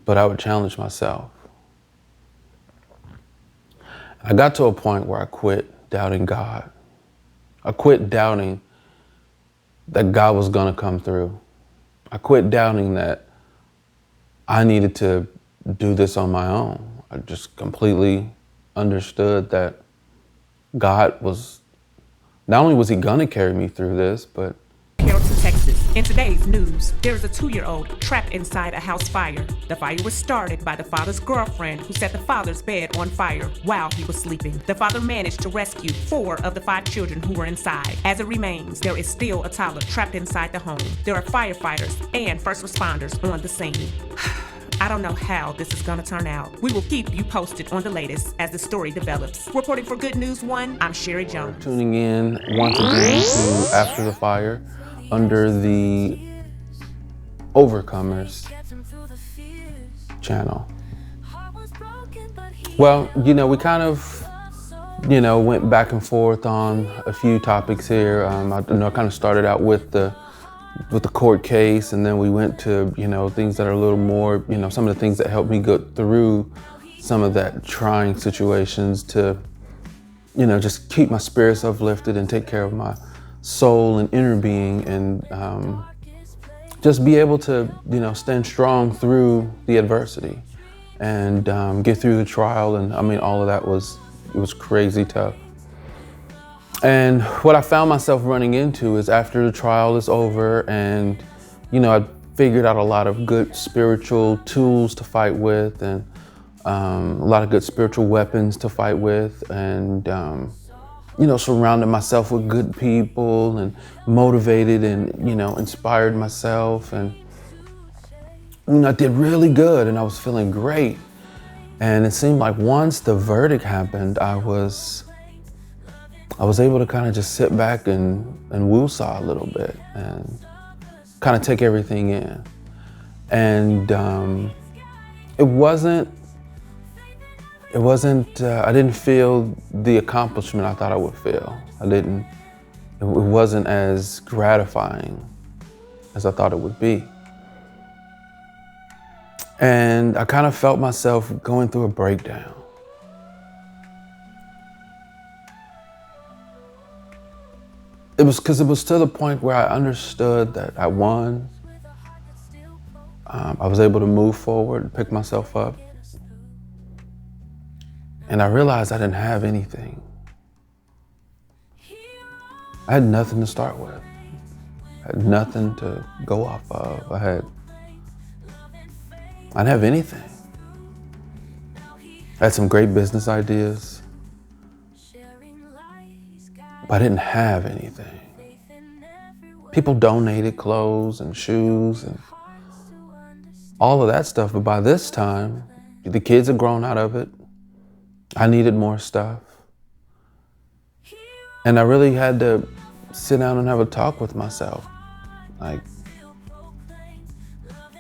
but I would challenge myself. I got to a point where I quit doubting God. I quit doubting that God was going to come through. I quit doubting that I needed to do this on my own. I just completely understood that God was, not only was he going to carry me through this, but Carrollton, Texas. In today's news, there is a 2-year-old trapped inside a house fire. The fire was started by the father's girlfriend who set the father's bed on fire while he was sleeping. The father managed to rescue 4 of the 5 children who were inside. As it remains, there is still a toddler trapped inside the home. There are firefighters and first responders on the scene. I don't know how this is gonna turn out. We will keep you posted on the latest as the story develops. Reporting for Good News 1, I'm Sherry Jones. Tuning in once again to After the Fire under the Overcomers channel. Well, we kind of, went back and forth on a few topics here. I kind of started out with the court case, and then we went to, things that are a little more, some of the things that helped me go through some of that trying situations to, just keep my spirits uplifted and take care of my soul and inner being, and just be able to, stand strong through the adversity and get through the trial. And I mean, all of that was crazy tough. And what I found myself running into is after the trial is over and, I figured out a lot of good spiritual tools to fight with, and a lot of good spiritual weapons to fight with, and, surrounded myself with good people and motivated and, inspired myself. And, I did really good and I was feeling great. And it seemed like once the verdict happened, I was able to kind of just sit back and woosah a little bit and kind of take everything in. And it wasn't, I didn't feel the accomplishment I thought I would feel. It wasn't as gratifying as I thought it would be. And I kind of felt myself going through a breakdown. It was because it was to the point where I understood that I won. I was able to move forward, pick myself up. And I realized I didn't have anything. I had nothing to start with. I had nothing to go off of. I didn't have anything. I had some great business ideas, but I didn't have anything. People donated clothes and shoes and all of that stuff, but by this time, the kids had grown out of it. I needed more stuff. And I really had to sit down and have a talk with myself. Like,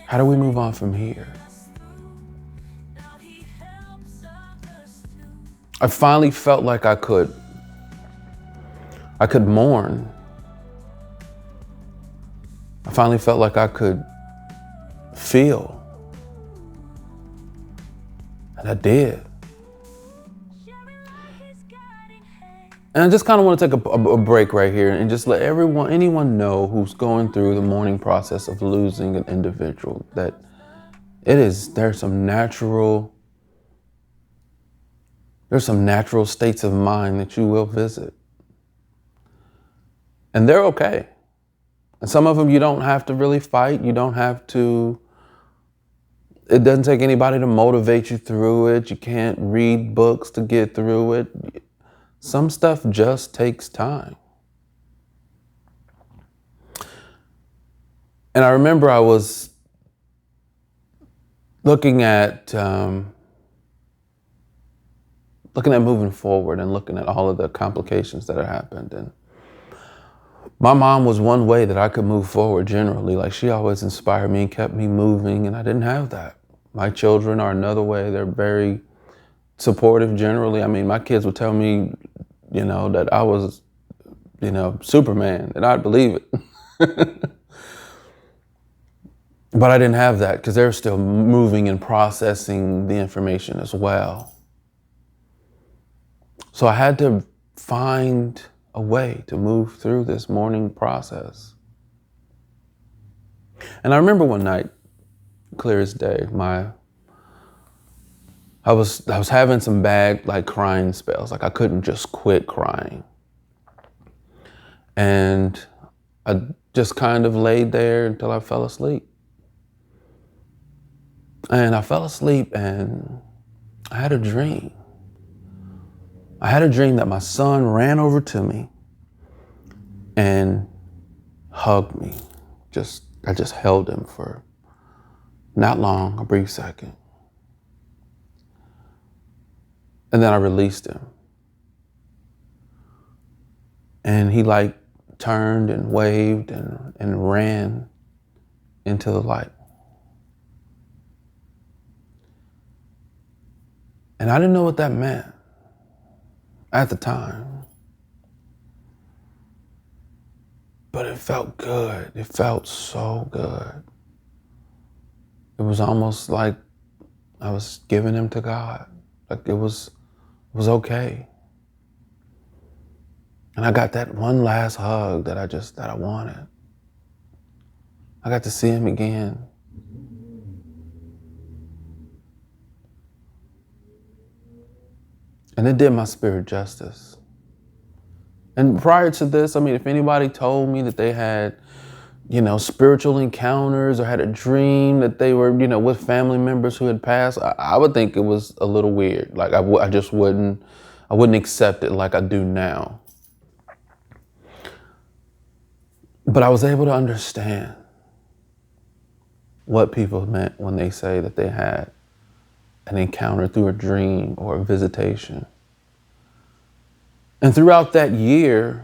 how do we move on from here? I finally felt like I could mourn. I finally felt like I could feel. And I did. And I just kind of want to take a break right here and just let anyone know who's going through the mourning process of losing an individual that there's some natural states of mind that you will visit. And they're okay. And some of them you don't have to really fight. You don't have to, it doesn't take anybody to motivate you through it. You can't read books to get through it. Some stuff just takes time. And I remember I was looking at moving forward and looking at all of the complications that had happened. And my mom was one way that I could move forward generally. Like, she always inspired me and kept me moving, and I didn't have that. My children are another way. They're very supportive generally. I mean, my kids would tell me, that I was, Superman, and I'd believe it. But I didn't have that because they're still moving and processing the information as well. So I had to find a way to move through this mourning process. And I remember one night, clear as day, I was having some bad crying spells. I couldn't just quit crying. And I just kind of laid there until I fell asleep. And I fell asleep and I had a dream. I had a dream that my son ran over to me and hugged me. I just held him for not long, a brief second. And then I released him. And he turned and waved and ran into the light. And I didn't know what that meant at the time. But it felt good. It felt so good. It was almost like I was giving him to God. It was okay. And I got that one last hug that I wanted. I got to see him again. And it did my spirit justice. And prior to this, if anybody told me that they had, spiritual encounters or had a dream that they were, with family members who had passed, I would think it was a little weird. I just wouldn't accept it like I do now. But I was able to understand what people meant when they say that they had an encounter through a dream or a visitation. And throughout that year,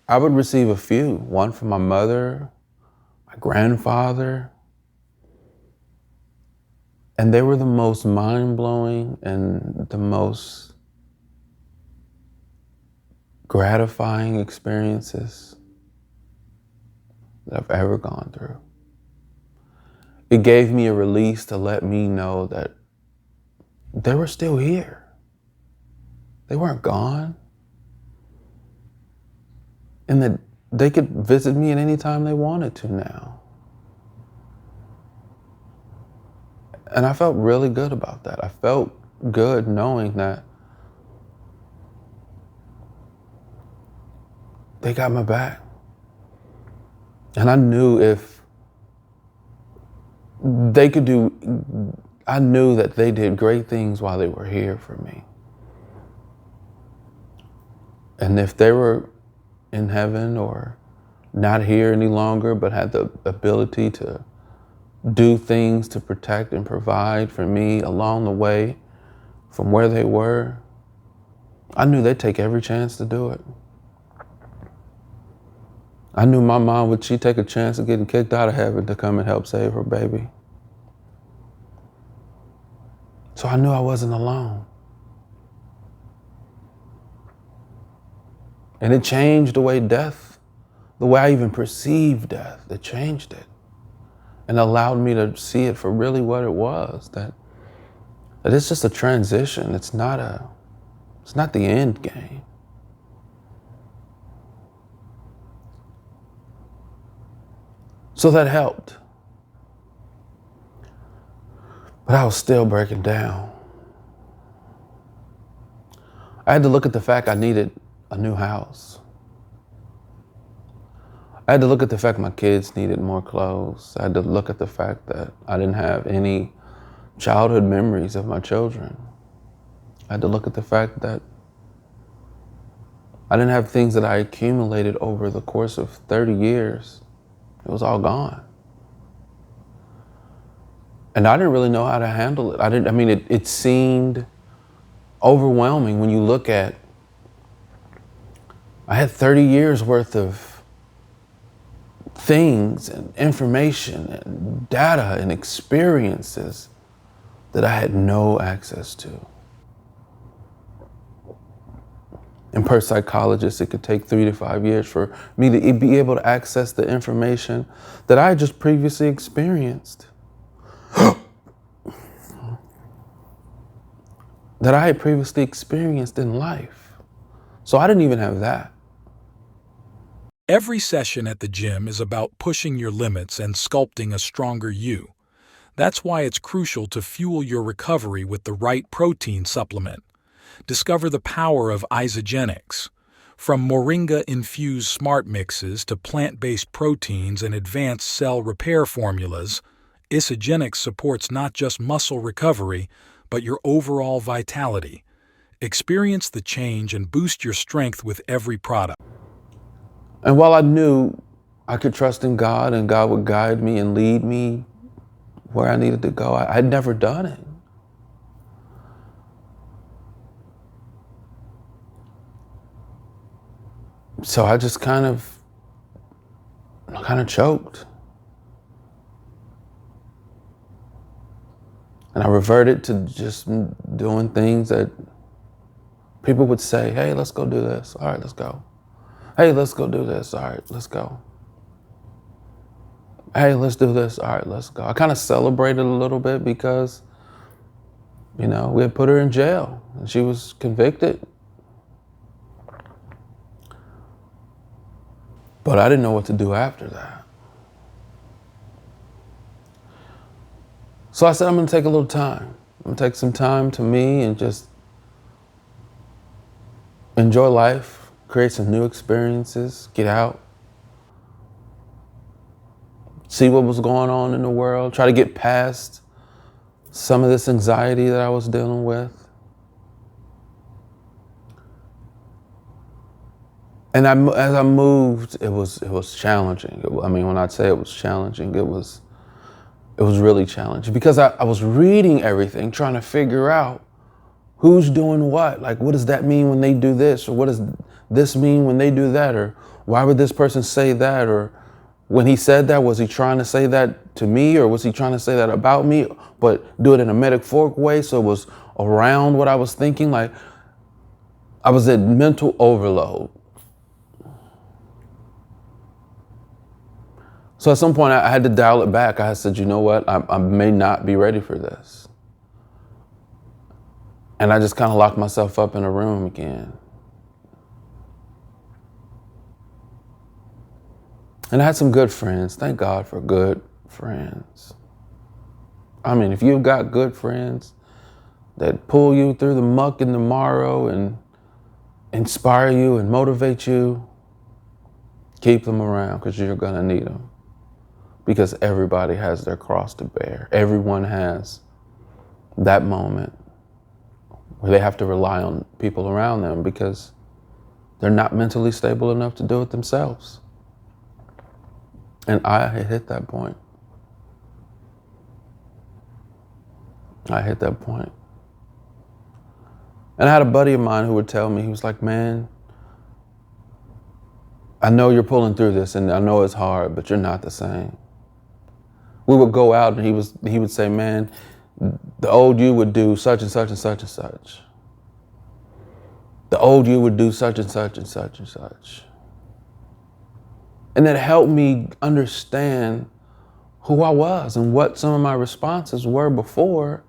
I would receive a few, one from my mother, my grandfather, and they were the most mind-blowing and the most gratifying experiences that I've ever gone through. It gave me a release to let me know that they were still here. They weren't gone. And that they could visit me at any time they wanted to now. And I felt really good about that. I felt good knowing that they got my back. And I knew I knew that they did great things while they were here for me. And if they were in heaven or not here any longer, but had the ability to do things to protect and provide for me along the way from where they were, I knew they'd take every chance to do it. I knew my mom, she'd take a chance of getting kicked out of heaven to come and help save her baby. So I knew I wasn't alone. And it changed the way I even perceived death. It changed it and allowed me to see it for really what it was, that it's just a transition. It's not the end game. So that helped. But I was still breaking down. I had to look at the fact I needed a new house. I had to look at the fact my kids needed more clothes. I had to look at the fact that I didn't have any childhood memories of my children. I had to look at the fact that I didn't have things that I accumulated over the course of 30 years. It was all gone. And I didn't really know how to handle it. It seemed overwhelming when you look at, I had 30 years worth of things and information and data and experiences that I had no access to. And per psychologist, it could take 3 to 5 years for me to be able to access the information that I just previously experienced. That I had previously experienced in life. So I didn't even have that. Every session at the gym is about pushing your limits and sculpting a stronger you. That's why it's crucial to fuel your recovery with the right protein supplement. Discover the power of Isagenix. From moringa-infused smart mixes to plant-based proteins and advanced cell repair formulas, Isagenix supports not just muscle recovery, but your overall vitality. Experience the change and boost your strength with every product. And while I knew I could trust in God and God would guide me and lead me where I needed to go, I had never done it. So I just kind of choked. And I reverted to just doing things that people would say, hey, let's go do this. All right, let's go. Hey, let's go do this. All right, let's go. Hey, let's do this. All right, let's go. I kind of celebrated a little bit because, we had put her in jail and she was convicted. But I didn't know what to do after that. So I said, I'm gonna take a little time. I'm gonna take some time to me and just enjoy life, create some new experiences, get out, see what was going on in the world, try to get past some of this anxiety that I was dealing with. And as I moved, it was challenging. When I say it was challenging, it was really challenging because I was reading everything, trying to figure out who's doing what. Like, what does that mean when they do this? Or what does this mean when they do that? Or why would this person say that? Or when he said that, was he trying to say that to me? Or was he trying to say that about me, but do it in a metaphoric way? So it was around what I was thinking. Like, I was at mental overload. So at some point I had to dial it back. I said, you know what? I may not be ready for this. And I just kind of locked myself up in a room again. And I had some good friends. Thank God for good friends. If you've got good friends that pull you through the muck and the marrow and inspire you and motivate you, keep them around because you're going to need them. Because everybody has their cross to bear. Everyone has that moment where they have to rely on people around them because they're not mentally stable enough to do it themselves. And I had hit that point. And I had a buddy of mine who would tell me, he was like, man, I know you're pulling through this and I know it's hard, but you're not the same. We would go out and he would say, man, the old you would do such and such and such and such. The old you would do such and such and such and such. And that helped me understand who I was and what some of my responses were before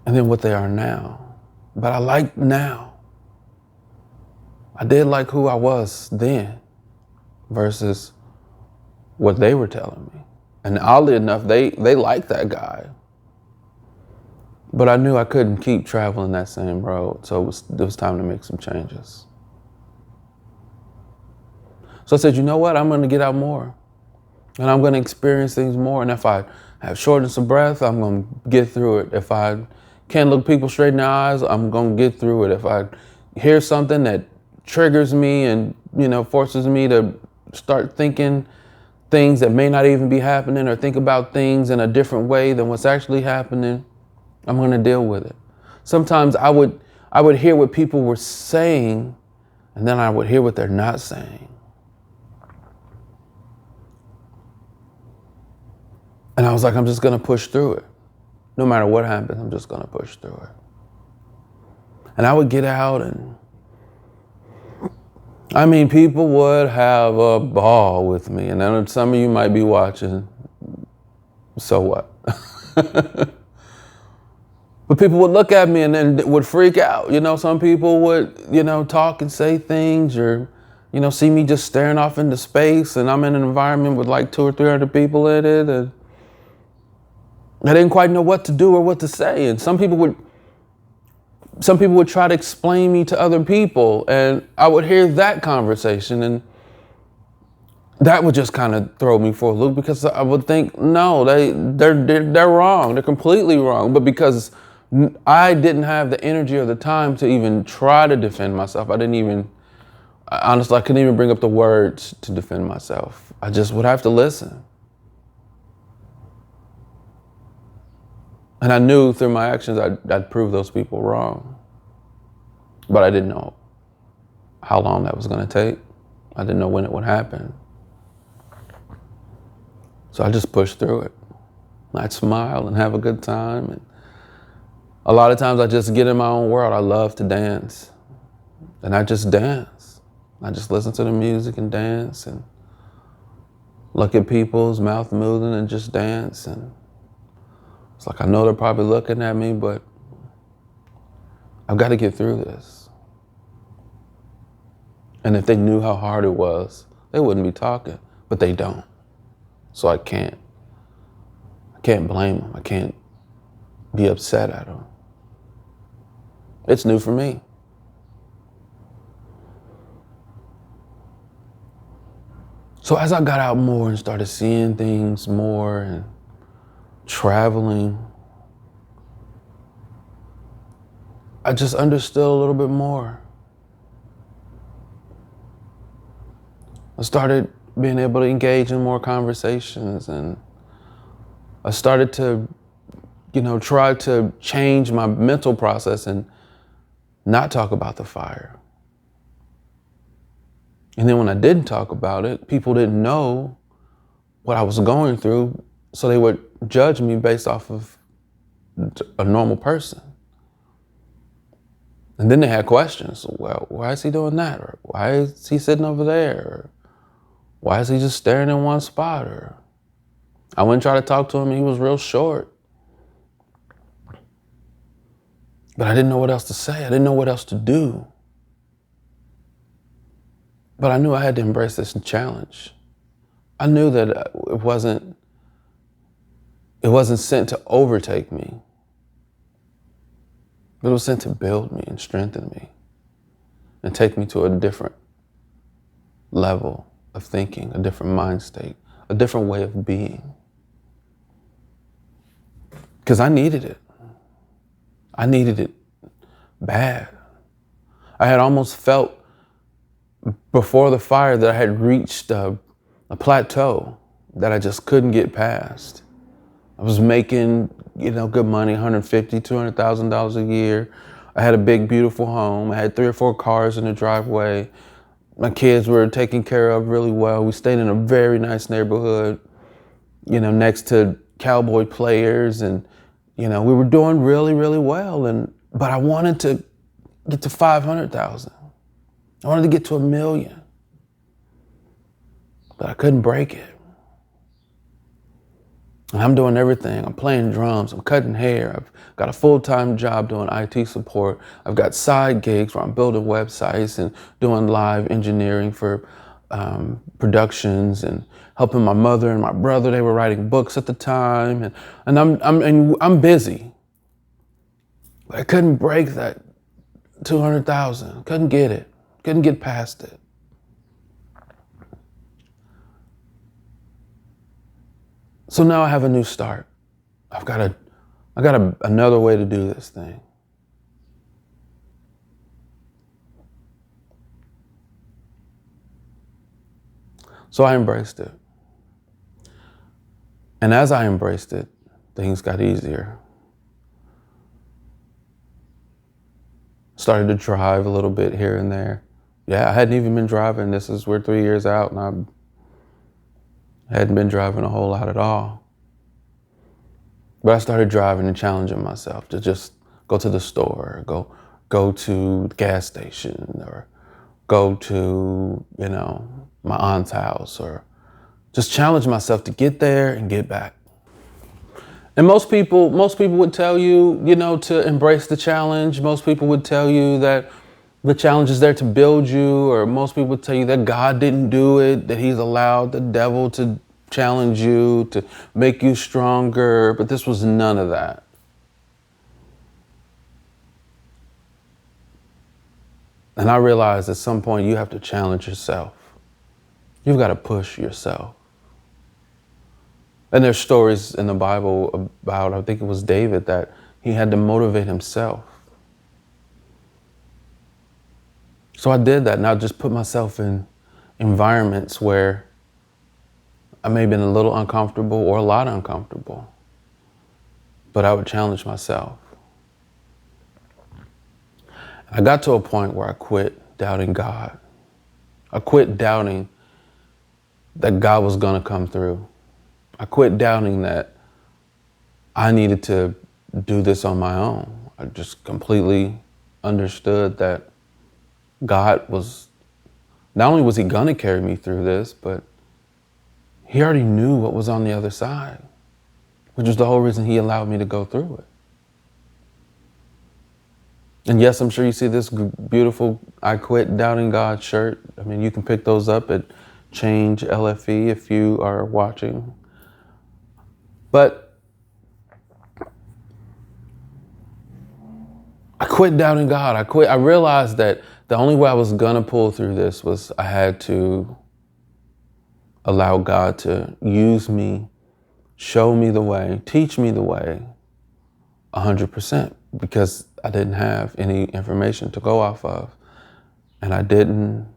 and then what they are now. But I like now. I did like who I was then versus what they were telling me. And oddly enough, they liked that guy. But I knew I couldn't keep traveling that same road. So it was time to make some changes. So I said, you know what? I'm going to get out more. And I'm going to experience things more. And if I have shortness of breath, I'm going to get through it. If I can't look people straight in the eyes, I'm going to get through it. If I hear something that triggers me and, forces me to start thinking things that may not even be happening or think about things in a different way than what's actually happening, I'm going to deal with it. Sometimes I would hear what people were saying and then I would hear what they're not saying. And I was like, I'm just going to push through it. No matter what happens, I'm just going to push through it. And I would get out and I mean, people would have a ball with me, and then some of you might be watching. So what? But people would look at me and then would freak out. You know, some people would, talk and say things, or, see me just staring off into space, and I'm in an environment with like 200 or 300 people in it, and I didn't quite know what to do or what to say. And some people would try to explain me to other people, and I would hear that conversation, and that would just kind of throw me for a loop, because I would think, no, they're wrong. They're completely wrong. But because I didn't have the energy or the time to even try to defend myself, honestly, I couldn't even bring up the words to defend myself. I just would have to listen. And I knew through my actions I'd prove those people wrong. But I didn't know how long that was going to take. I didn't know when it would happen. So I just pushed through it. I'd smile and have a good time. And a lot of times I just get in my own world. I love to dance. And I just dance. I just listen to the music and dance and look at people's mouth moving and just dance. And it's like, I know they're probably looking at me, but I've got to get through this. And if they knew how hard it was, they wouldn't be talking, but they don't. So I can't blame them. I can't be upset at them. It's new for me. So as I got out more and started seeing things more and traveling, I just understood a little bit more. I started being able to engage in more conversations, and I started to, try to change my mental process and not talk about the fire. And then when I didn't talk about it, people didn't know what I was going through, so they would judge me based off of a normal person. And then they had questions. Well, why is he doing that? Or why is he sitting over there? Or why is he just staring in one spot? Or I went and tried to talk to him, he was real short. But I didn't know what else to say. I didn't know what else to do. But I knew I had to embrace this challenge. I knew that it wasn't sent to overtake me, but it was sent to build me and strengthen me and take me to a different level of thinking, a different mind state, a different way of being. Because I needed it. I needed it bad. I had almost felt before the fire that I had reached a plateau that I just couldn't get past. I was making, good money, $150,000, $200,000 a year. I had a big, beautiful home. I had 3 or 4 cars in the driveway. My kids were taken care of really well. We stayed in a very nice neighborhood, next to cowboy players, and, we were doing really, really well. But I wanted to get to 500,000. I wanted to get to 1 million, but I couldn't break it. And I'm doing everything. I'm playing drums, I'm cutting hair, I've got a full-time job doing IT support. I've got side gigs where I'm building websites and doing live engineering for productions, and helping my mother and my brother. They were writing books at the time, and I'm busy. But I couldn't break that 200,000. Couldn't get it. Couldn't get past it. So now I have a new start. I got another way to do this thing. So I embraced it. And as I embraced it, things got easier. Started to drive a little bit here and there. Yeah, I hadn't even been driving. We're 3 years out, and I hadn't been driving a whole lot at all. But I started driving and challenging myself to just go to the store, go to the gas station, or go to, my aunt's house, or just challenge myself to get there and get back. And most people would tell you, to embrace the challenge. Most people would tell you that the challenge is there to build you, or most people would tell you that God didn't do it, that he's allowed the devil to challenge you, to make you stronger. But this was none of that. And I realized at some point you have to challenge yourself. You've got to push yourself. And there's stories in the Bible about, I think it was David, that he had to motivate himself. So I did that, and I just put myself in environments where I may have been a little uncomfortable or a lot uncomfortable, but I would challenge myself. I got to a point where I quit doubting God. I quit doubting that God was going to come through. I quit doubting that I needed to do this on my own. I just completely understood that God was, not only was he going to carry me through this, but he already knew what was on the other side, which was the whole reason he allowed me to go through it. And yes, I'm sure you see this beautiful I Quit Doubting God shirt. I mean, you can pick those up at Change LFE if you are watching. But I quit doubting God. I realized that the only way I was gonna pull through this was I had to allow God to use me, show me the way, teach me the way 100%, because I didn't have any information to go off of. And I didn't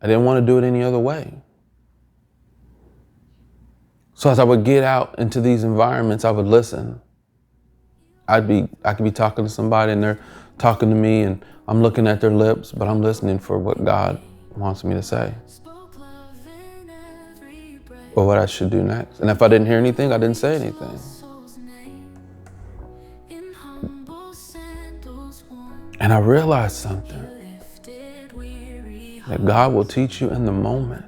want to do it any other way. So as I would get out into these environments, I would listen. I could be talking to somebody and they're talking to me and I'm looking at their lips, but I'm listening for what God wants me to say, or what I should do next. And if I didn't hear anything, I didn't say anything. And I realized something, that God will teach you in the moment,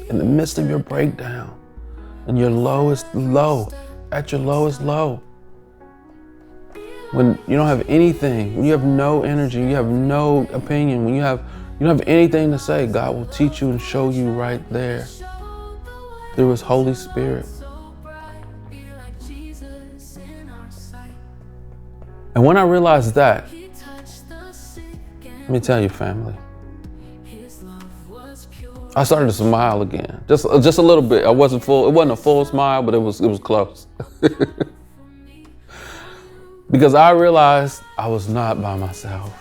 in the midst of your breakdown, in your lowest low, at your lowest low. When you don't have anything, when you have no energy, you have no opinion, when you don't have anything to say, God will teach you and show you right there through his Holy Spirit. And when I realized that, let me tell you, family, I started to smile again, just a little bit. It wasn't a full smile, but it was close. Because I realized I was not by myself.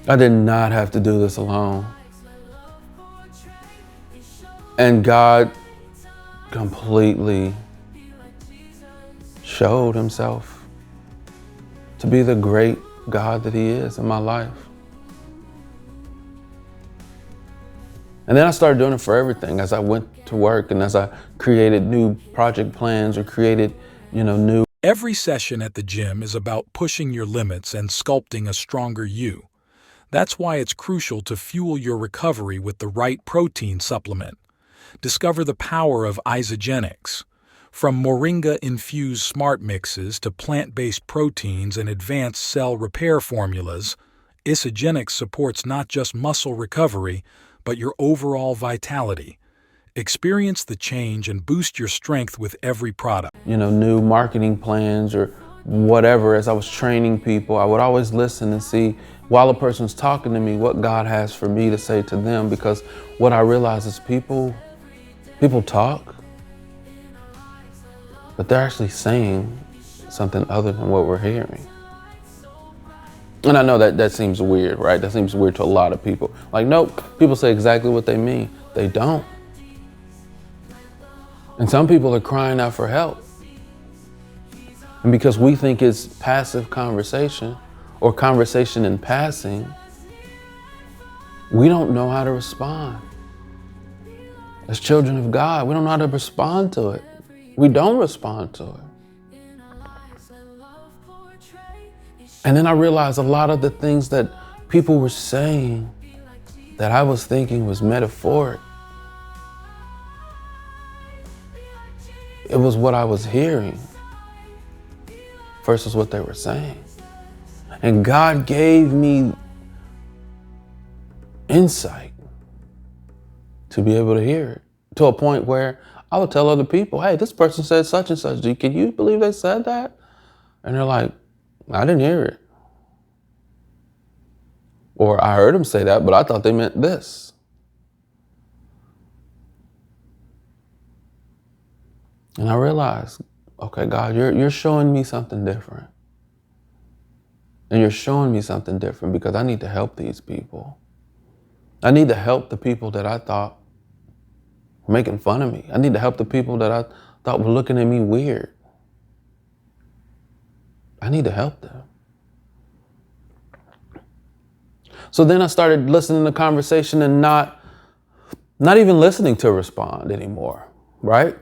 I did not have to do this alone. And God completely showed himself to be the great God that he is in my life. And then I started doing it for everything. As I went to work and as I created new project plans or created, new. Every session at the gym is about pushing your limits and sculpting a stronger you. That's why it's crucial to fuel your recovery with the right protein supplement. Discover the power of Isagenix. From moringa-infused smart mixes to plant-based proteins and advanced cell repair formulas, Isagenix supports not just muscle recovery, but your overall vitality. Experience the change and boost your strength with every product. New marketing plans or whatever. As I was training people, I would always listen and see, while a person's talking to me, what God has for me to say to them. Because what I realize is people talk, but they're actually saying something other than what we're hearing. And I know that seems weird, right? That seems weird to a lot of people. Like, nope, people say exactly what they mean. They don't. And some people are crying out for help. And because we think it's passive conversation or conversation in passing, we don't know how to respond. As children of God, we don't know how to respond to it. We don't respond to it. And then I realized a lot of the things that people were saying that I was thinking was metaphoric. It was what I was hearing versus what they were saying. And God gave me insight to be able to hear it, to a point where I would tell other people, hey, this person said such and such. Can you believe they said that? And they're like, I didn't hear it. Or I heard them say that, but I thought they meant this. And I realized, okay, God, you're showing me something different. And you're showing me something different because I need to help these people. I need to help the people that I thought were making fun of me. I need to help the people that I thought were looking at me weird. I need to help them. So then I started listening to conversation and not even listening to respond anymore, right?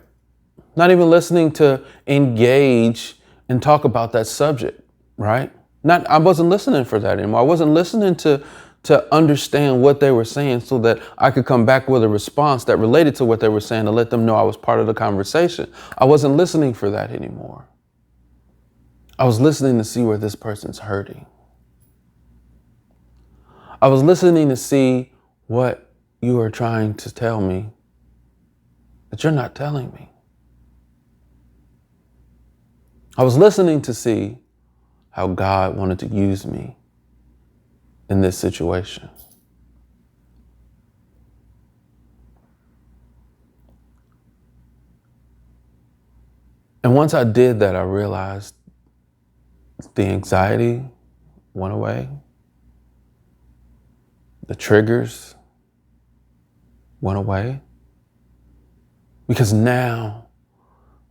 Not even listening to engage and talk about that subject, right? I wasn't listening for that anymore. I wasn't listening to understand what they were saying so that I could come back with a response that related to what they were saying to let them know I was part of the conversation. I wasn't listening for that anymore. I was listening to see where this person's hurting. I was listening to see what you are trying to tell me that you're not telling me. I was listening to see how God wanted to use me in this situation. And once I did that, I realized the anxiety went away. The triggers went away. Because now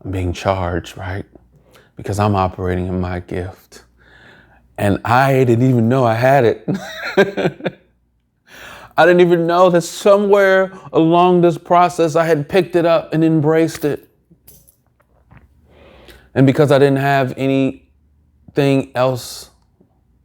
I'm being charged, right? Because I'm operating in my gift. And I didn't even know I had it. I didn't even know that somewhere along this process I had picked it up and embraced it. And because I didn't have anything else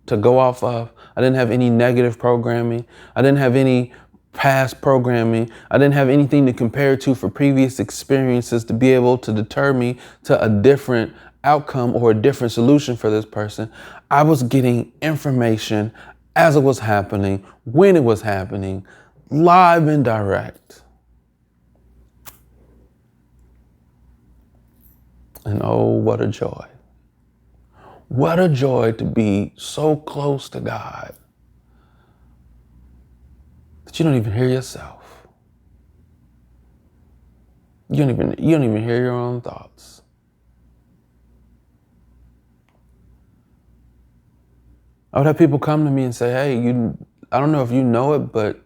to go off of, I didn't have any negative programming, I didn't have any past programming, I didn't have anything to compare to for previous experiences to be able to deter me to a different outcome or a different solution for this person. I was getting information as it was happening, when it was happening, live and direct. And oh, what a joy. What a joy to be so close to God that you don't even hear yourself. You don't even hear your own thoughts. I would have people come to me and say, hey, I don't know if you know it, but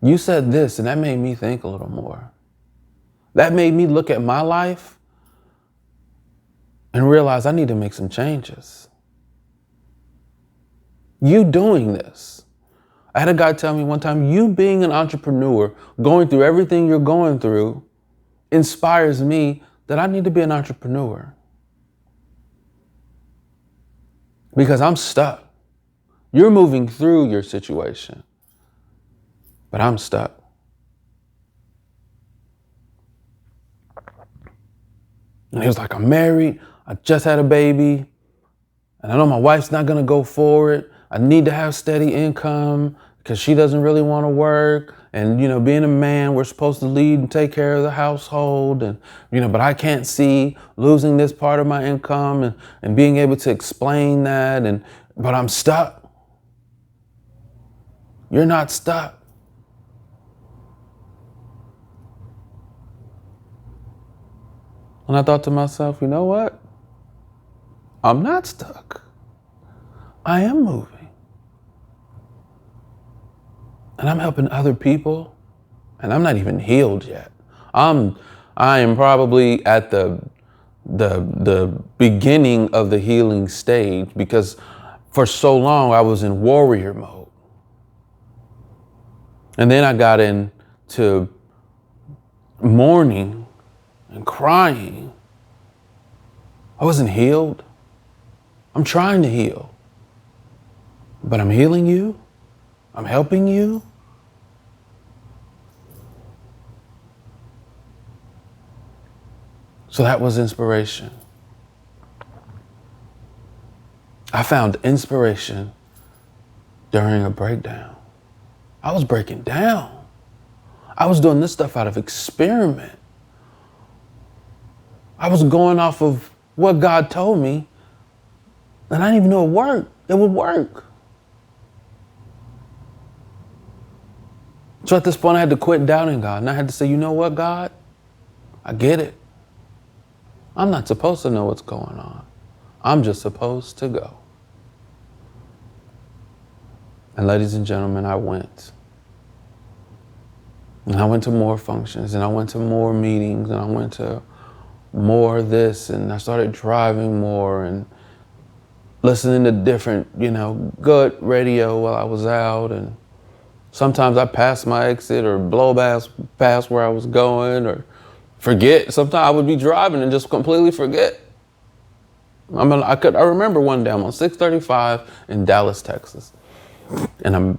you said this, and that made me think a little more. That made me look at my life and realize I need to make some changes. You doing this. I had a guy tell me one time, you being an entrepreneur, going through everything you're going through, inspires me that I need to be an entrepreneur. Because I'm stuck. You're moving through your situation, but I'm stuck. And he was like, I'm married, I just had a baby, and I know my wife's not gonna go for it. I need to have steady income because she doesn't really want to work. And, being a man, we're supposed to lead and take care of the household. And, but I can't see losing this part of my income and being able to explain that. But I'm stuck. You're not stuck. And I thought to myself, you know what? I'm not stuck. I am moving. And I'm helping other people, and I'm not even healed yet. I am probably at the beginning of the healing stage because for so long I was in warrior mode. And then I got into mourning and crying. I wasn't healed. I'm trying to heal. but I'm healing you. I'm helping you. So that was inspiration. I found inspiration during a breakdown. I was breaking down. I was doing this stuff out of experiment. I was going off of what God told me, and I didn't even know it worked. It would work. So at this point, I had to quit doubting God, and I had to say, you know what, God? I get it. I'm not supposed to know what's going on. I'm just supposed to go. And ladies and gentlemen, I went. And I went to more functions, and I went to more meetings, and I went to more of this, and I started driving more and listening to different, good radio while I was out. And sometimes I passed my exit or blow past where I was going or forget. Sometimes I would be driving and just completely forget. I remember one day I'm on 635 in Dallas, Texas, and I'm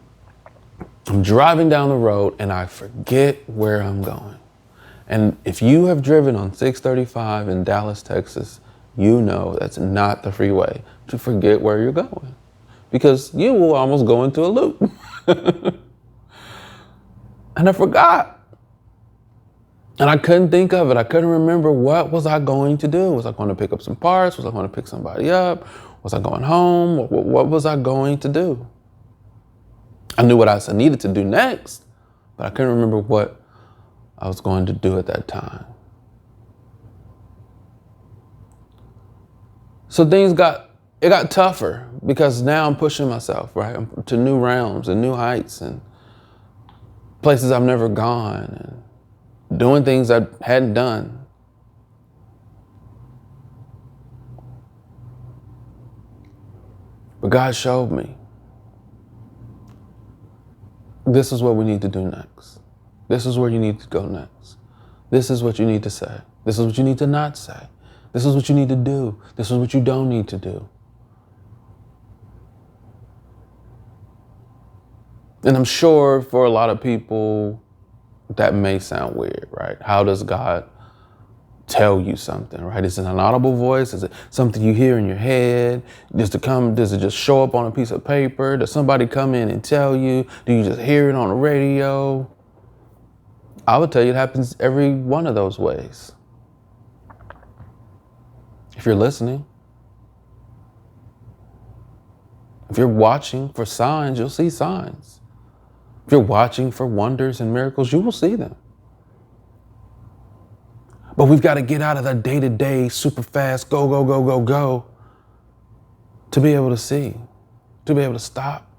driving down the road and I forget where I'm going. And if you have driven on 635 in Dallas, Texas, you know that's not the freeway to forget where you're going, because you will almost go into a loop. And I forgot. And I couldn't think of it. I couldn't remember, what was I going to do? Was I going to pick up some parts? Was I going to pick somebody up? Was I going home? What was I going to do? I knew what I needed to do next, but I couldn't remember what I was going to do at that time. So it got tougher, because now I'm pushing myself, right? To new realms and new heights and places I've never gone, and doing things I hadn't done. But God showed me, this is what we need to do next. This is where you need to go next. This is what you need to say. This is what you need to not say. This is what you need to do. This is what you don't need to do. And I'm sure for a lot of people, that may sound weird, right? How does God tell you something, right? Is it an audible voice? Is it something you hear in your head? Does it just show up on a piece of paper? Does somebody come in and tell you? Do you just hear it on the radio? I would tell you it happens every one of those ways. If you're listening, if you're watching for signs, you'll see signs. If you're watching for wonders and miracles, you will see them. But we've got to get out of that day-to-day, super fast, go, to be able to see, to be able to stop,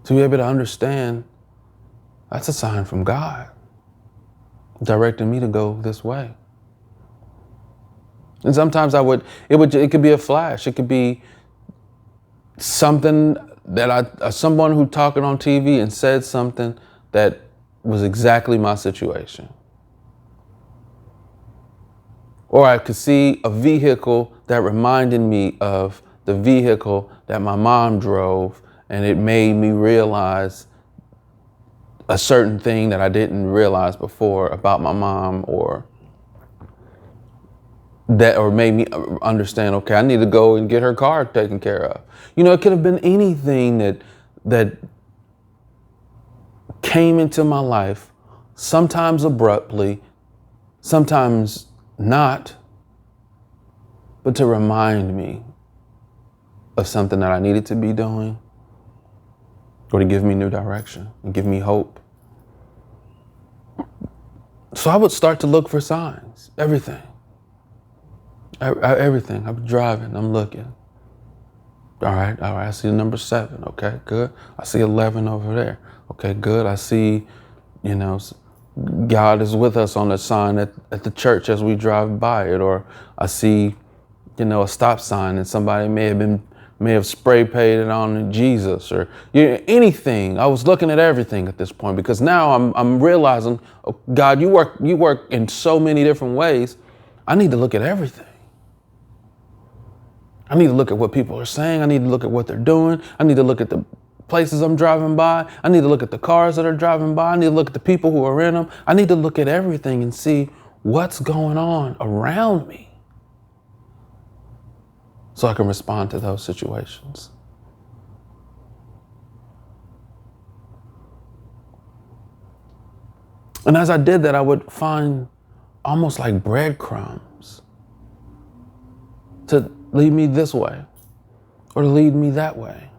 to be able to understand that's a sign from God directing me to go this way. And sometimes it could be a flash. It could be something that someone who talking on TV and said something that was exactly my situation. Or I could see a vehicle that reminded me of the vehicle that my mom drove, and it made me realize a certain thing that I didn't realize before about my mom, or made me understand, okay, I need to go and get her car taken care of. It could have been anything that came into my life, sometimes abruptly, sometimes not, but to remind me of something that I needed to be doing, or to give me new direction and give me hope. So I would start to look for signs, everything. Everything. I'm driving, I'm looking. All right, I see the number 7, okay, good. I see 11 over there, okay, good. I see, God is with us on the sign at the church as we drive by it, or I see, a stop sign and somebody may have spray painted on Jesus, or anything. I was looking at everything at this point, because now I'm realizing, oh, God, you work in so many different ways. I need to look at everything. I need to look at what people are saying. I need to look at what they're doing. I need to look at the places I'm driving by. I need to look at the cars that are driving by. I need to look at the people who are in them. I need to look at everything and see what's going on around me so I can respond to those situations. And as I did that, I would find almost like breadcrumbs to lead me this way or to lead me that way.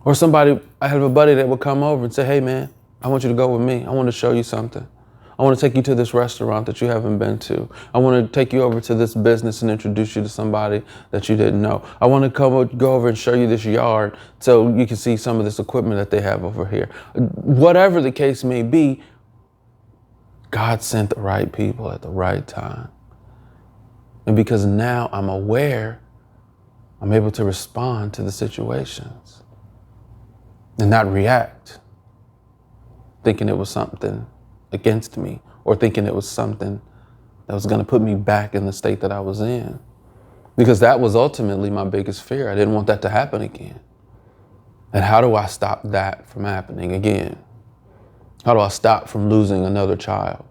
Or I have a buddy that would come over and say, hey man, I want you to go with me. I want to show you something. I want to take you to this restaurant that you haven't been to. I want to take you over to this business and introduce you to somebody that you didn't know. I want to go over and show you this yard so you can see some of this equipment that they have over here. Whatever the case may be, God sent the right people at the right time. And because now I'm aware, I'm able to respond to the situations and not react, thinking it was something against me or thinking it was something that was going to put me back in the state that I was in. Because that was ultimately my biggest fear. I didn't want that to happen again. And how do I stop that from happening again? How do I stop from losing another child?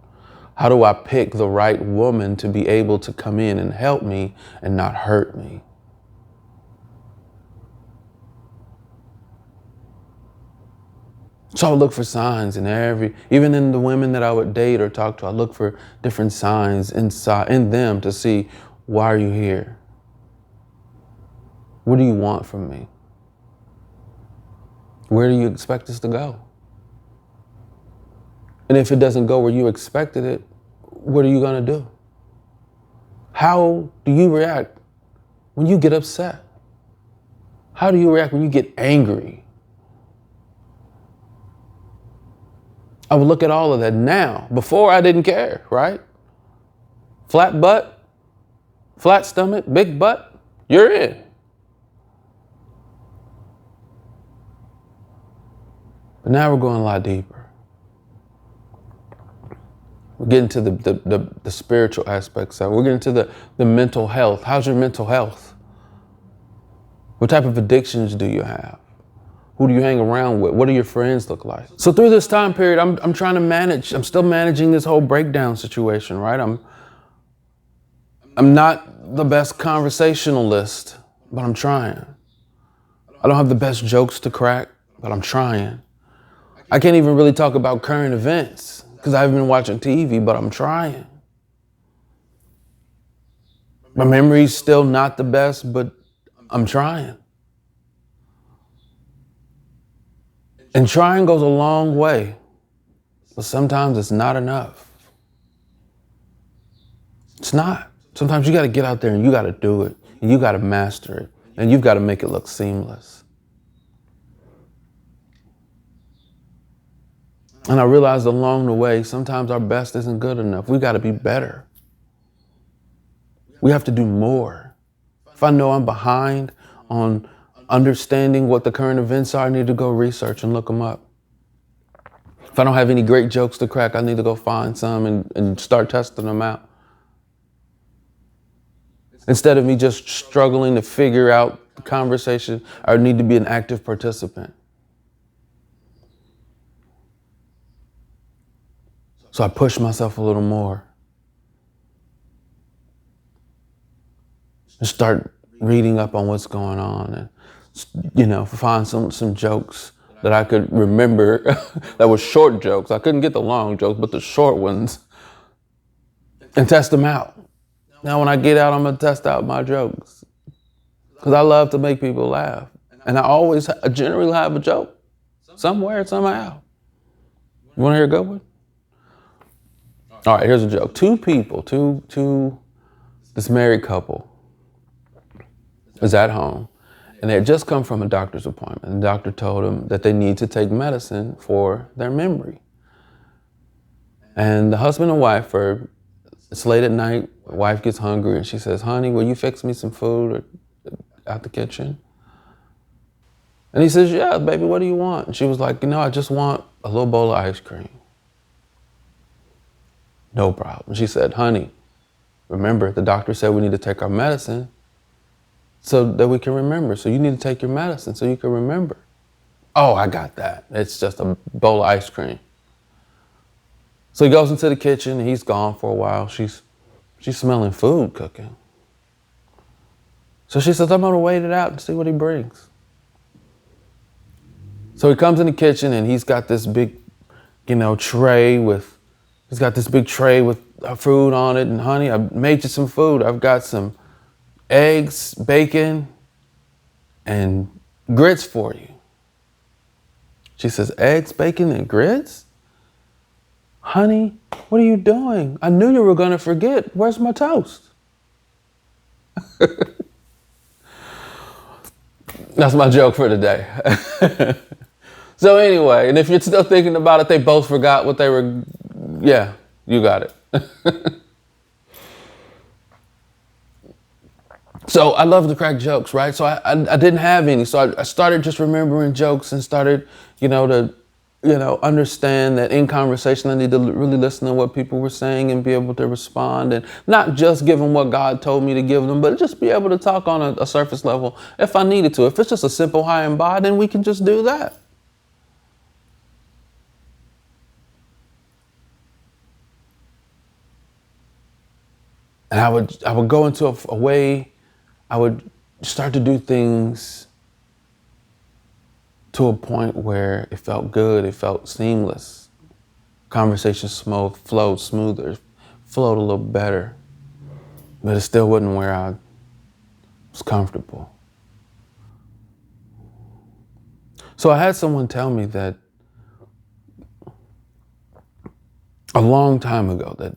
How do I pick the right woman to be able to come in and help me and not hurt me? So I would look for signs even in the women that I would date or talk to, I look for different signs in them to see, why are you here? What do you want from me? Where do you expect us to go? And if it doesn't go where you expected it, what are you gonna do? How do you react when you get upset? How do you react when you get angry? I would look at all of that now. Before, I didn't care, right? Flat butt, flat stomach, big butt, you're in. But now we're going a lot deeper. We're getting to the spiritual aspects of it. We're getting to the mental health. How's your mental health? What type of addictions do you have? Who do you hang around with? What do your friends look like? So through this time period, I'm trying to manage. I'm still managing this whole breakdown situation, right? I'm not the best conversationalist, but I'm trying. I don't have the best jokes to crack, but I'm trying. I can't even really talk about current events because I haven't been watching TV, but I'm trying. My memory's still not the best, but I'm trying. And trying goes a long way, but sometimes it's not enough. It's not. Sometimes you got to get out there and you got to do it, and you got to master it, and you've got to make it look seamless. And I realized along the way, sometimes our best isn't good enough. We got to be better. We have to do more. If I know I'm behind on understanding what the current events are, I need to go research and look them up. If I don't have any great jokes to crack, I need to go find some and start testing them out. Instead of me just struggling to figure out the conversation, I need to be an active participant. So I push myself a little more. And start reading up on what's going on and, find some jokes that I could remember that were short jokes. I couldn't get the long jokes, but the short ones, and test them out. Now, when I get out, I'm gonna test out my jokes because I love to make people laugh. And I generally have a joke somewhere, somehow. You wanna hear a good one? All right, here's a joke. This married couple is at home, and they had just come from a doctor's appointment. And the doctor told them that they need to take medicine for their memory. And the husband and wife it's late at night, the wife gets hungry, and she says, honey, will you fix me some food out the kitchen? And he says, yeah, baby, what do you want? And she was like, I just want a little bowl of ice cream. No problem. She said, honey, Remember, the doctor said we need to take our medicine so that we can remember. So you need to take your medicine so you can remember. Oh, I got that. It's just a bowl of ice cream. So he goes into the kitchen and he's gone for a while. She's smelling food cooking. So she says, I'm gonna wait it out and see what he brings. So he comes in the kitchen and he's got this big, tray with food on it. And honey, I made you some food. I've got some eggs, bacon, and grits for you. She says, eggs, bacon, and grits? Honey, what are you doing? I knew you were gonna forget. Where's my toast? That's my joke for today. So anyway, and if you're still thinking about it, they both forgot what they were, yeah, you got it. So I love to crack jokes, right? So I didn't have any. So I started just remembering jokes and started, to understand that in conversation, I need to really listen to what people were saying and be able to respond and not just give them what God told me to give them, but just be able to talk on a surface level if I needed to. If it's just a simple hi and bye, then we can just do that. And I would go into a way, I would start to do things to a point where it felt good, it felt seamless. Conversation flowed smoother, flowed a little better, but it still wasn't where I was comfortable. So I had someone tell me that a long time ago that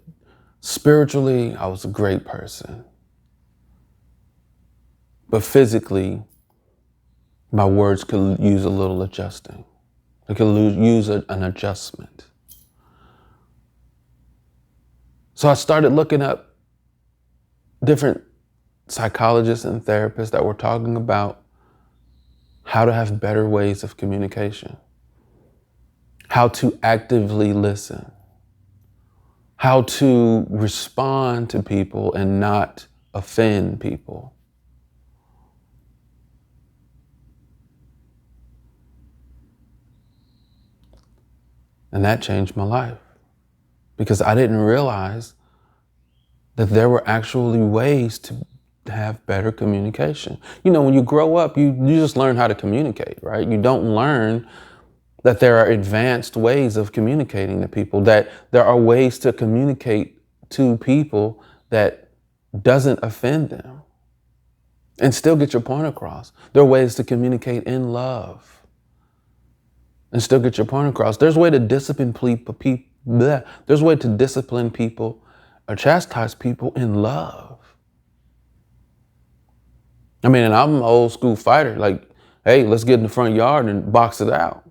spiritually I was a great person, but physically my words could use a little adjusting. They could use an adjustment. So I started looking up different psychologists and therapists that were talking about how to have better ways of communication, how to actively listen, how to respond to people and not offend people. And that changed my life because I didn't realize that there were actually ways to have better communication. When you grow up, you just learn how to communicate, right? You don't learn that there are advanced ways of communicating to people, that there are ways to communicate to people that doesn't offend them and still get your point across. There are ways to communicate in love and still get your point across. There's a way to discipline people. There's a way to discipline people or chastise people in love. And I'm an old school fighter. Like, hey, let's get in the front yard and box it out.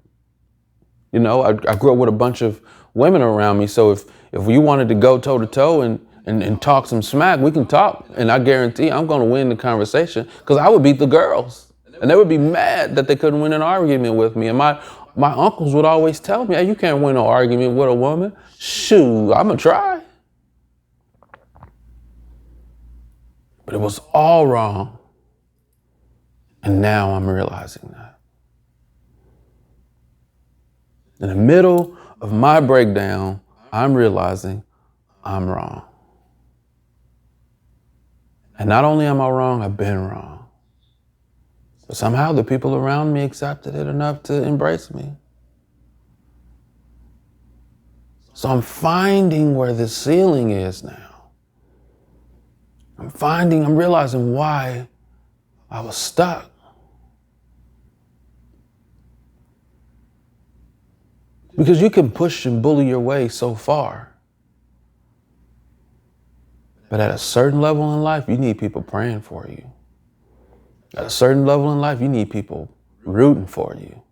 I grew up with a bunch of women around me. So if you wanted to go toe to toe and talk some smack, we can talk. And I guarantee I'm going to win the conversation because I would beat the girls. And they would be mad that they couldn't win an argument with me. And my uncles would always tell me, hey, you can't win an argument with a woman. Shoot, I'm going to try. But it was all wrong. And now I'm realizing that. In the middle of my breakdown, I'm realizing I'm wrong. And not only am I wrong, I've been wrong. But somehow the people around me accepted it enough to embrace me. So I'm finding where the ceiling is now. I'm realizing why I was stuck. Because you can push and bully your way so far. But at a certain level in life, you need people praying for you. At a certain level in life, you need people rooting for you.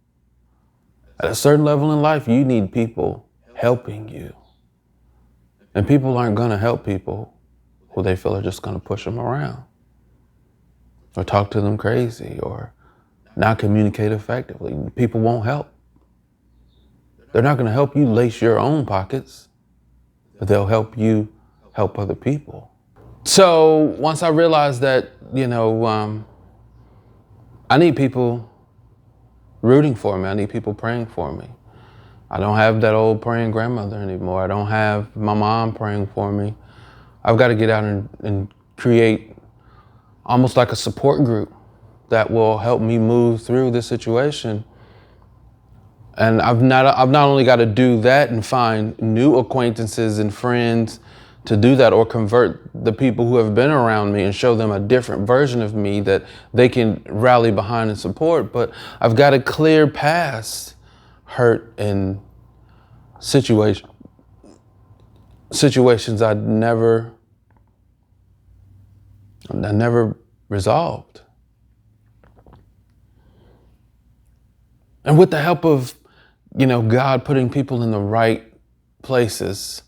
At a certain level in life, you need people helping you. And people aren't going to help people who they feel are just going to push them around or talk to them crazy or not communicate effectively. People won't help. They're not going to help you lace your own pockets, but they'll help you help other people. So once I realized that, I need people rooting for me. I need people praying for me. I don't have that old praying grandmother anymore. I don't have my mom praying for me. I've got to get out and create almost like a support group that will help me move through this situation. And I've not only got to do that and find new acquaintances and friends to do that, or convert the people who have been around me and show them a different version of me that they can rally behind and support, but I've got to clear past hurt and situations I never resolved. And with the help of, God putting people in the right places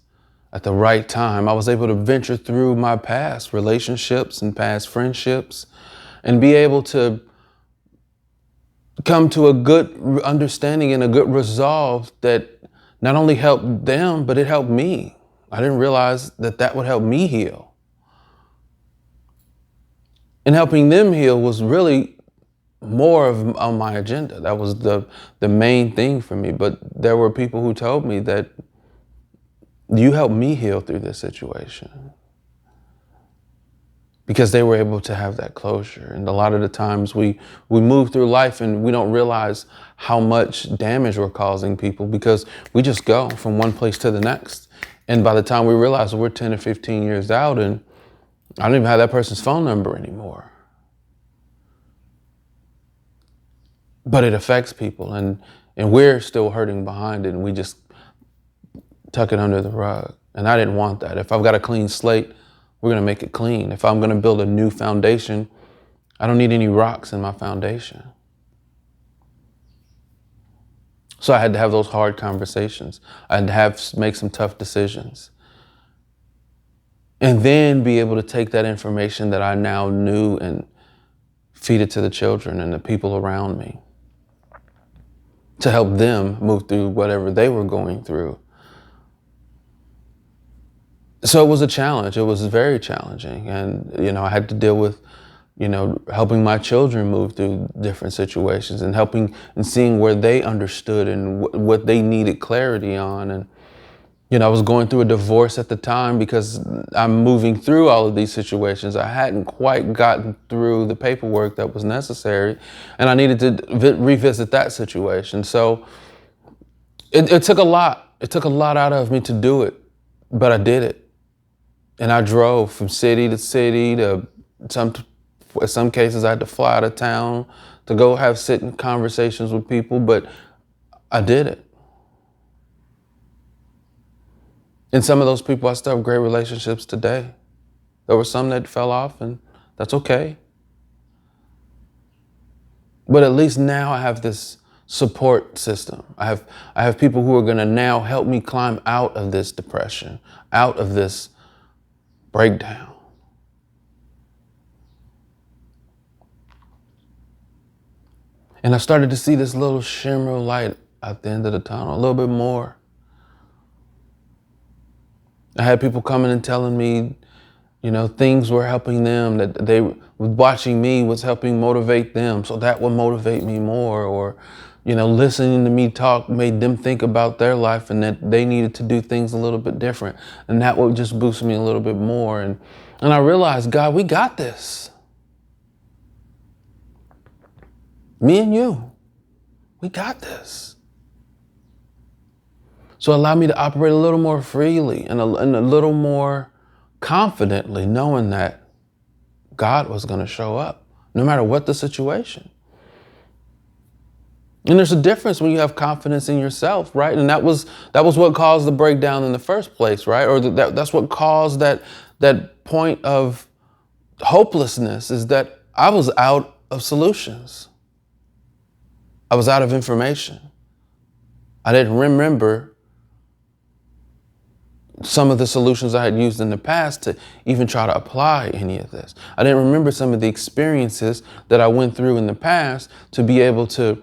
at the right time, I was able to venture through my past relationships and past friendships and be able to come to a good understanding and a good resolve that not only helped them, but it helped me. I didn't realize that would help me heal. And helping them heal was really more on my agenda. That was the main thing for me. But there were people who told me that you helped me heal through this situation, because they were able to have that closure. And a lot of the times we move through life and we don't realize how much damage we're causing people, because we just go from one place to the next. And by the time we realize we're 10 or 15 years out, and I don't even have that person's phone number anymore. But it affects people, and we're still hurting behind it, and we just tuck it under the rug. And I didn't want that. If I've got a clean slate, we're going to make it clean. If I'm going to build a new foundation, I don't need any rocks in my foundation. So I had to have those hard conversations. I had to make some tough decisions. And then be able to take that information that I now knew and feed it to the children and the people around me to help them move through whatever they were going through. So it was a challenge. It was very challenging. And, I had to deal with, helping my children move through different situations and helping and seeing where they understood and what they needed clarity on. And, I was going through a divorce at the time because I'm moving through all of these situations. I hadn't quite gotten through the paperwork that was necessary, and I needed to revisit that situation. So it took a lot. It took a lot out of me to do it, but I did it. And I drove from city to city in some cases I had to fly out of town to go have sitting conversations with people, but I did it. And some of those people I still have great relationships today. There were some that fell off, and that's okay. But at least now I have this support system. I have people who are gonna now help me climb out of this depression, out of this breakdown. And I started to see this little shimmer of light at the end of the tunnel, a little bit more. I had people coming and telling me, things were helping them, that they watching me was helping motivate them, so that would motivate me more. Or, listening to me talk made them think about their life and that they needed to do things a little bit different. And that would just boost me a little bit more. And I realized, God, we got this. Me and you, we got this. So allow me to operate a little more freely and a little more confidently, knowing that God was going to show up no matter what the situation. And there's a difference when you have confidence in yourself, right? And that was what caused the breakdown in the first place, right? Or that's what caused that point of hopelessness, is that I was out of solutions. I was out of information. I didn't remember some of the solutions I had used in the past to even try to apply any of this. I didn't remember some of the experiences that I went through in the past to be able to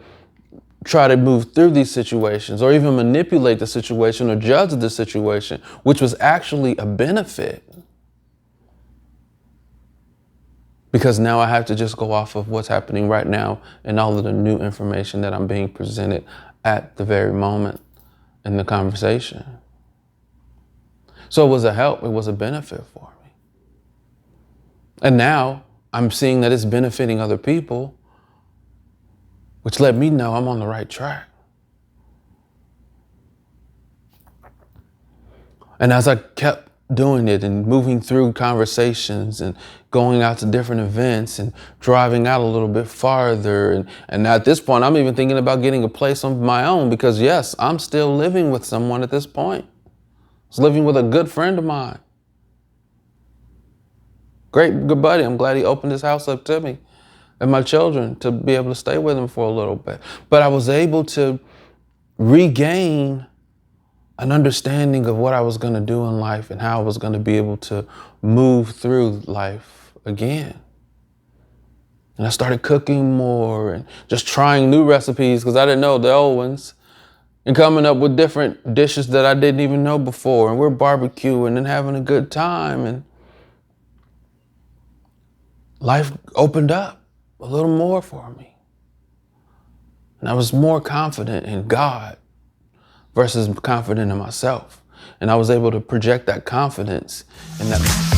try to move through these situations, or even manipulate the situation or judge the situation, which was actually a benefit. because now I have to just go off of what's happening right now and all of the new information that I'm being presented at the very moment in the conversation. So it was a help, it was a benefit for me. And now I'm seeing that it's benefiting other people, which let me know I'm on the right track. And as I kept doing it and moving through conversations and going out to different events and driving out a little bit farther. And at this point, I'm even thinking about getting a place of my own because yes, I'm still living with someone at this point. I was living with a good friend of mine. Good buddy. I'm glad he opened his house up to me and my children to be able to stay with him for a little bit. But I was able to regain an understanding of what I was going to do in life and how I was going to be able to move through life again. And I started cooking more and just trying new recipes because I didn't know the old ones and coming up with different dishes that I didn't even know before. And we're barbecuing and having a good time. And life opened up a little more for me. And I was more confident in God versus confident in myself. And I was able to project that confidence and that